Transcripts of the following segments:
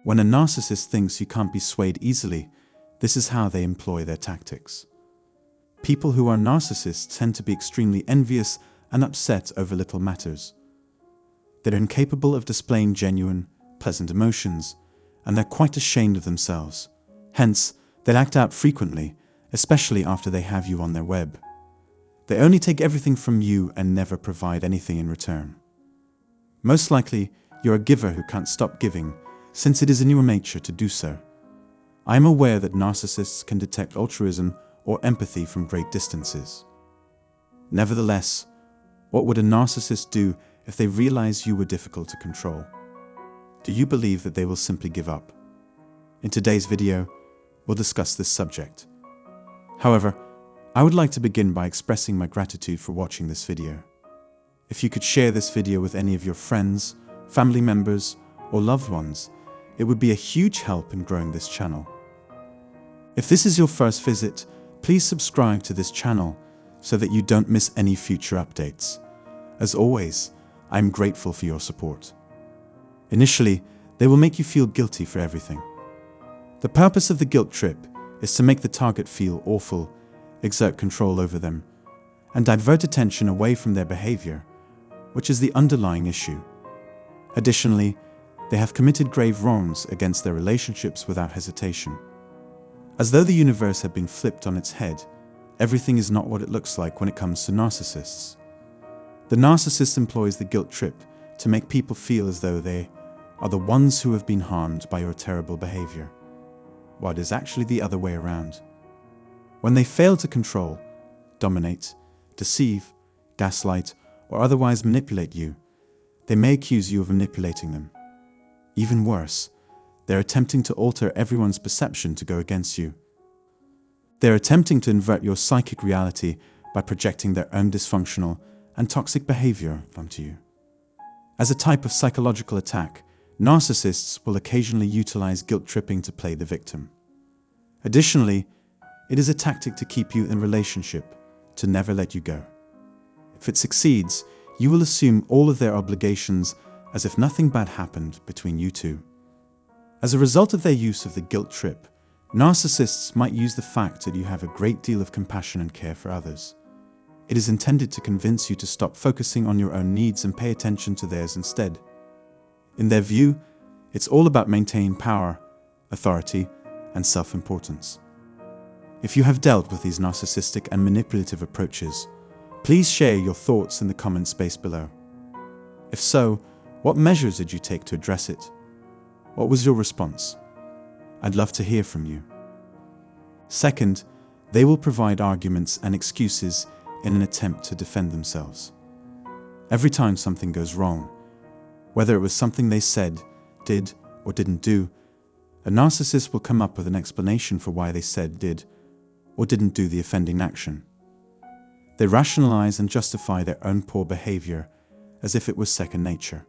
When a narcissist thinks you can't be swayed easily, this is how they employ their tactics. People who are narcissists tend to be extremely envious and upset over little matters. They're incapable of displaying genuine, pleasant emotions, and they're quite ashamed of themselves. Hence, they'll act out frequently, especially after they have you on their web. They only take everything from you and never provide anything in return. Most likely, you're a giver who can't stop giving, since it is in your nature to do so. I am aware that narcissists can detect altruism or empathy from great distances. Nevertheless, what would a narcissist do if they realize you were difficult to control? Do you believe that they will simply give up? In today's video, we'll discuss this subject. However, I would like to begin by expressing my gratitude for watching this video. If you could share this video with any of your friends, family members, or loved ones, it would be a huge help in growing this channel. If this is your first visit, please subscribe to this channel so that you don't miss any future updates. As always, I'm grateful for your support. Initially, they will make you feel guilty for everything. The purpose of the guilt trip is to make the target feel awful, exert control over them, and divert attention away from their behavior, which is the underlying issue. Additionally, they have committed grave wrongs against their relationships without hesitation. As though the universe had been flipped on its head, everything is not what it looks like when it comes to narcissists. The narcissist employs the guilt trip to make people feel as though they are the ones who have been harmed by your terrible behavior, while it is actually the other way around. When they fail to control, dominate, deceive, gaslight, or otherwise manipulate you, they may accuse you of manipulating them. Even worse, they're attempting to alter everyone's perception to go against you. They're attempting to invert your psychic reality by projecting their own dysfunctional and toxic behavior onto you. As a type of psychological attack, narcissists will occasionally utilize guilt tripping to play the victim. Additionally, it is a tactic to keep you in relationship, to never let you go. If it succeeds, you will assume all of their obligations as if nothing bad happened between you two. As a result of their use of the guilt trip, narcissists might use the fact that you have a great deal of compassion and care for others. It is intended to convince you to stop focusing on your own needs and pay attention to theirs instead. In their view, it's all about maintaining power, authority, and self-importance. If you have dealt with these narcissistic and manipulative approaches, please share your thoughts in the comment space below. If so, what measures did you take to address it? What was your response? I'd love to hear from you. Second, they will provide arguments and excuses in an attempt to defend themselves. Every time something goes wrong, whether it was something they said, did, or didn't do, a narcissist will come up with an explanation for why they said, did, or didn't do the offending action. They rationalize and justify their own poor behavior as if it was second nature.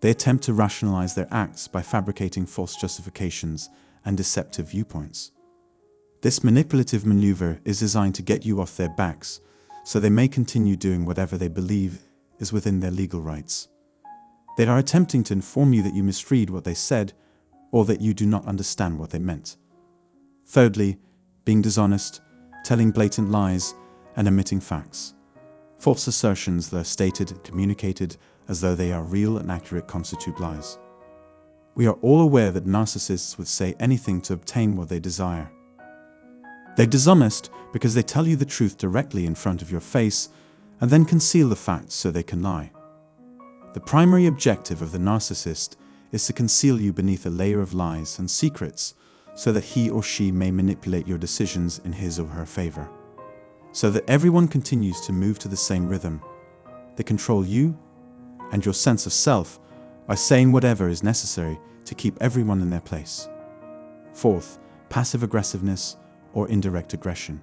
They attempt to rationalize their acts by fabricating false justifications and deceptive viewpoints. This manipulative maneuver is designed to get you off their backs, so they may continue doing whatever they believe is within their legal rights. They are attempting to inform you that you misread what they said or that you do not understand what they meant. Thirdly, being dishonest, telling blatant lies, and omitting facts. False assertions that are stated and communicated as though they are real and accurate constitute lies. We are all aware that narcissists would say anything to obtain what they desire. They're dishonest because they tell you the truth directly in front of your face and then conceal the facts so they can lie. The primary objective of the narcissist is to conceal you beneath a layer of lies and secrets so that he or she may manipulate your decisions in his or her favor. So that everyone continues to move to the same rhythm. They control you and your sense of self by saying whatever is necessary to keep everyone in their place. Fourth, passive aggressiveness or indirect aggression.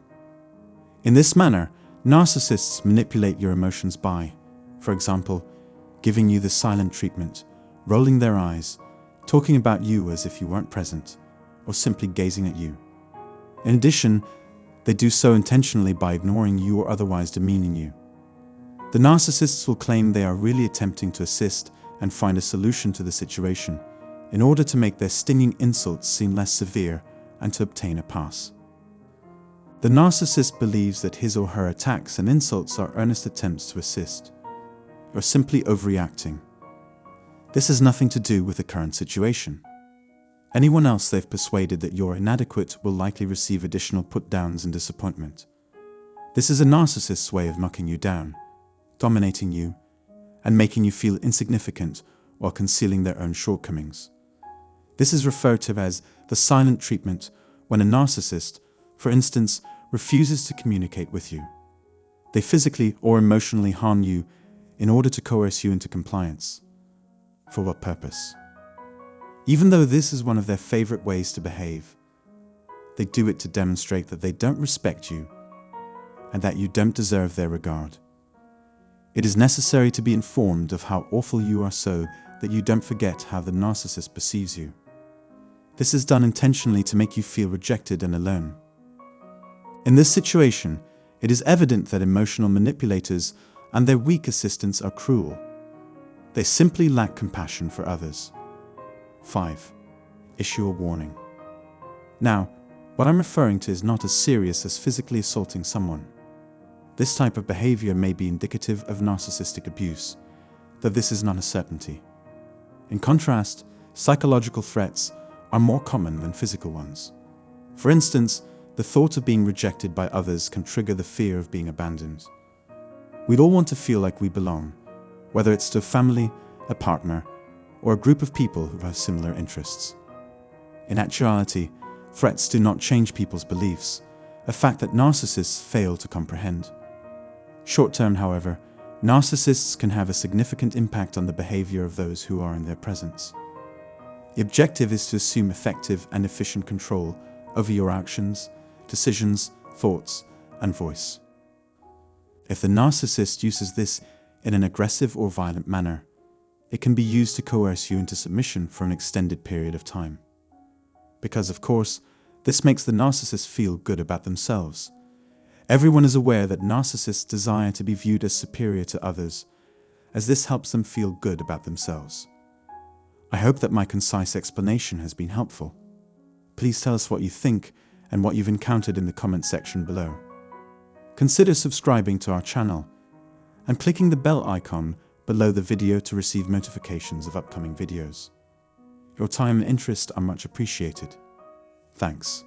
In this manner, narcissists manipulate your emotions by, for example, giving you the silent treatment, rolling their eyes, talking about you as if you weren't present, or simply gazing at you. In addition, they do so intentionally by ignoring you or otherwise demeaning you. The narcissists will claim they are really attempting to assist and find a solution to the situation, in order to make their stinging insults seem less severe and to obtain a pass. The narcissist believes that his or her attacks and insults are earnest attempts to assist, or simply overreacting. This has nothing to do with the current situation. Anyone else they've persuaded that you're inadequate will likely receive additional put-downs and disappointment. This is a narcissist's way of knocking you down, dominating you, and making you feel insignificant while concealing their own shortcomings. This is referred to as the silent treatment when a narcissist, for instance, refuses to communicate with you. They physically or emotionally harm you in order to coerce you into compliance. For what purpose? Even though this is one of their favorite ways to behave, they do it to demonstrate that they don't respect you and that you don't deserve their regard. It is necessary to be informed of how awful you are so that you don't forget how the narcissist perceives you. This is done intentionally to make you feel rejected and alone. In this situation, it is evident that emotional manipulators and their weak assistants are cruel. They simply lack compassion for others. 5. Issue a warning. Now, what I'm referring to is not as serious as physically assaulting someone. This type of behavior may be indicative of narcissistic abuse, though this is not a certainty. In contrast, psychological threats are more common than physical ones. For instance, the thought of being rejected by others can trigger the fear of being abandoned. We'd all want to feel like we belong, whether it's to a family, a partner, or a group of people who have similar interests. In actuality, threats do not change people's beliefs, a fact that narcissists fail to comprehend. Short-term, however, narcissists can have a significant impact on the behavior of those who are in their presence. The objective is to assume effective and efficient control over your actions, decisions, thoughts, and voice. If the narcissist uses this in an aggressive or violent manner, it can be used to coerce you into submission for an extended period of time. Because, of course, this makes the narcissist feel good about themselves. Everyone is aware that narcissists desire to be viewed as superior to others, as this helps them feel good about themselves. I hope that my concise explanation has been helpful. Please tell us what you think and what you've encountered in the comment section below. Consider subscribing to our channel and clicking the bell icon below the video to receive notifications of upcoming videos. Your time and interest are much appreciated. Thanks.